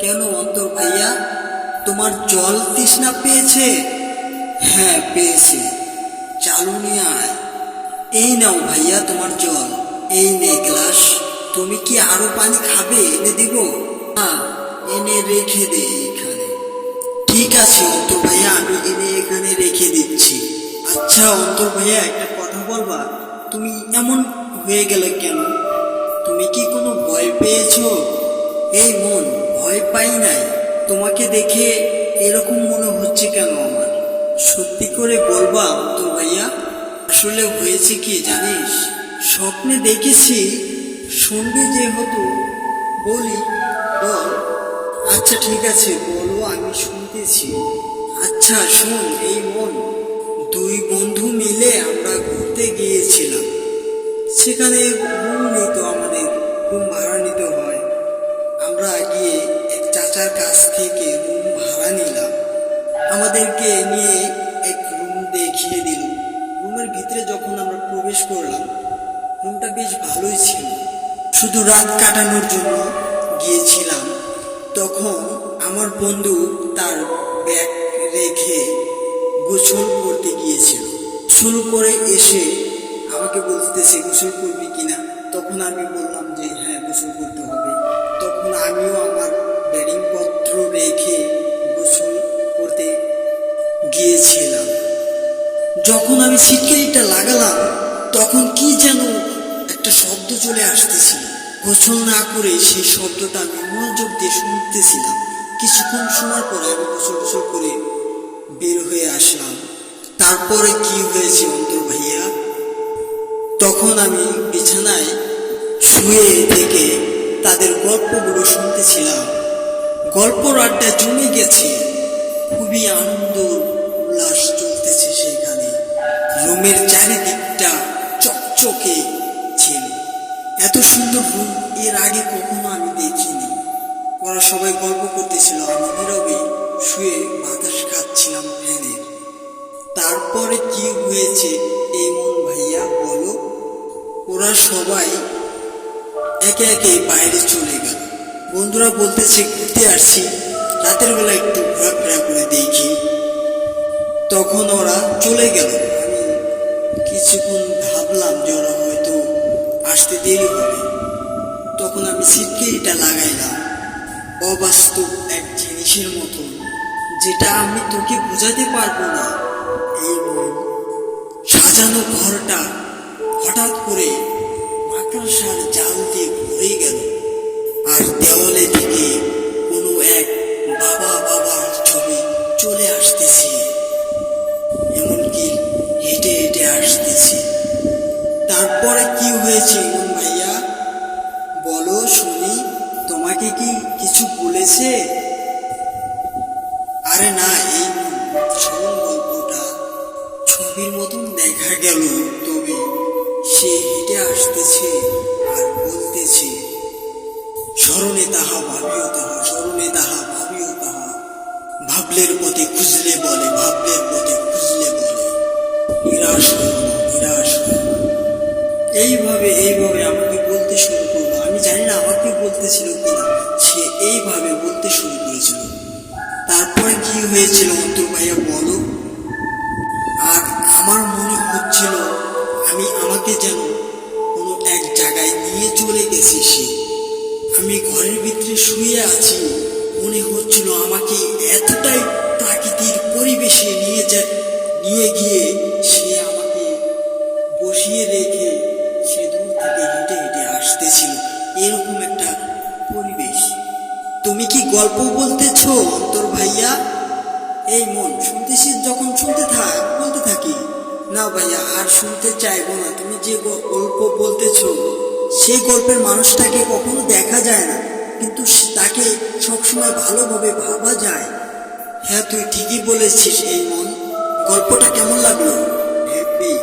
কেন অন্তর ভাইয়া, তোমার জল তৃষ্ণা পেয়েছে? হ্যাঁ পেয়েছে, চালু নিয়ে আয়। এই নাও ভাইয়া তোমার জল, এই নে গ্লাস। তুমি কি আরো পানি খাবে? এনে দিব? হ্যাঁ, এনে রেখে দে এখানে। ঠিক আছে অন্তর ভাইয়া, আমি এনে এখানে রেখে দিচ্ছি। আচ্ছা অন্তর ভাইয়া, একটা কথা বলবা? তুমি এমন হয়ে গেলে কেন? তুমি কি কোনো ভয় পেয়েছো? এই মন, ভয় পাই নাই। তোমাকে দেখে এরকম মনে হচ্ছে কেন আমার? সত্যি করে বলবা অন্তর ভাইয়া? আসলে হয়েছে কি জানিস, স্বপ্নে দেখেছি, শুনবি যেহেতু বলি বল। আচ্ছা ঠিক আছে বলো, আমি শুনতেছি। আচ্ছা শোন এই মন, দুই বন্ধু মিলে আমরা ঘুরতে গিয়েছিলাম। সেখানে রুম নিত, আমাদের রুম ভাড়া নিতে হয়। আমরা গিয়ে এক চাচার কাছ থেকে রুম ভাড়া নিলাম। আমাদেরকে নিয়ে এক রুম দেখিয়ে দিল। রুমের ভিতরে যখন আমরা প্রবেশ করলাম, রুমটা বেশ ভালোই ছিল। শুধু রাত কাটানোর জন্য গিয়েছিলাম। তখন আমার বন্ধু তার ব্যাগ রেখে গোসল করতে গিয়েছিল। গোসল করে এসে আমাকে বলতেছে গোসল করবি কিনা। তখন আমি বললাম যে হ্যাঁ গোসল করতে হবে। তখন আমিও আমার ব্যাডিং পত্র রেখে গোসল করতে গিয়েছিলাম। যখন আমি সিটকারিটা লাগালাম, তখন কি যেন একটা শব্দ চলে আসতেছিল। গোসল না করে সেই শব্দটা আমি মনোযোগ দিয়ে শুনতেছিলাম। কিছুক্ষণ শোনার পরে আমি গোসল করে বের হয়ে আসলাম। তারপরে কি হয়েছে অন্তর ভাইয়া, তখন আমি বিছানায় শুয়ে থেকে তাদের গল্পগুলো শুনতেছিলাম। গল্পর আড্ডা জমে গেছে, খুবই আনন্দ উল্লাস চলতেছে সেখানে। রুমের চারিদিকটা চকচকে ছিল। এত সুন্দর রুম এর আগে কখনো আমি দেখিনি। ওরা সবাই গল্প করতেছিল, আমি নীরবে শুয়ে বাতাস খাচ্ছিলাম ফ্যানের। তারপরে কি হয়েছে এই মন ভাইয়া বলো? ওরা সবাই একে একে বাইরে চলে গেল। বন্ধুরা বলতেছে ঘুরতে আসছি, রাতের বেলা একটু ঘোরাফেরা করে দেখি। তখন ওরা চলে গেল। আমি কিছুক্ষণ ভাবলাম যে ওরা হয়তো আসতে দেরি হবে। তখন আমি সিটকেরিটা লাগাইলাম। অবাস্তব এক জিনিসের মতো, যেটা আমি তোকে বোঝাতে পারবো না। এই সাজানো ঘরটা হঠাৎ করে মাকড়সার জাল দিয়ে ভরে গেল। আর দেওয়ালে থেকে কোনো এক বাবার ছবি চলে আসতেছে, এমনকি হেঁটে হেঁটে আসতেছে। তারপরে কি হয়েছে ইমন ভাইয়া বলো শুনি? তোমাকে কি কিছু বলেছে? আরে না, এই শোন গল্পটা ছবির মতন দেখা গেল। তবে সে হেঁটে আসতেছে আর বলতেছে, স্মরণে তাহা ভাবিও তাহা, স্মরণে তাহা ভাবিও তাহা, ভাবলের পথে খুঁজলে বলে, ভাবলের পথে খুঁজলে বলে, নিরাশ হইও না, নিরাশ হইও না। এইভাবে আমাকে বলতে শুরু করলো। আমি জানি না আমাকে বলতেছিল কিনা, সে এইভাবে বলতে শুরু করেছিল। তারপরে কি হয়েছিল অন্তর ভাইয়া বলো? আর আমার মনে হচ্ছিল আমাকে যেন কোনো এক জায়গায় নিয়ে চলে গেছে সে। আমি ঘরের ভিতরে শুয়ে আছি, মনে হচ্ছিল আমাকে এতটাই প্রাকৃতিক পরিবেশে নিয়ে গিয়ে সে আমাকে বসিয়ে রেখে সে দূর থেকে হেঁটে হেঁটে আসতেছিল। এরকম একটা পরিবেশ। তুমি কি গল্প বলতেছ অন্তর ভাইয়া? এই মন শুনতেছিস, যখন বলতে থাকি। না ভাইয়া আর শুনতে চাইবো না। তুমি যে গল্প বলতেছ, সেই গল্পের মানুষটাকে কখনো দেখা যায় না, কিন্তু তাকে সবসময় ভালোভাবে ভাবা যায়। হ্যাঁ তুই ঠিকই বলেছিস এই মন। গল্পটা কেমন লাগলো? হ্যাপি।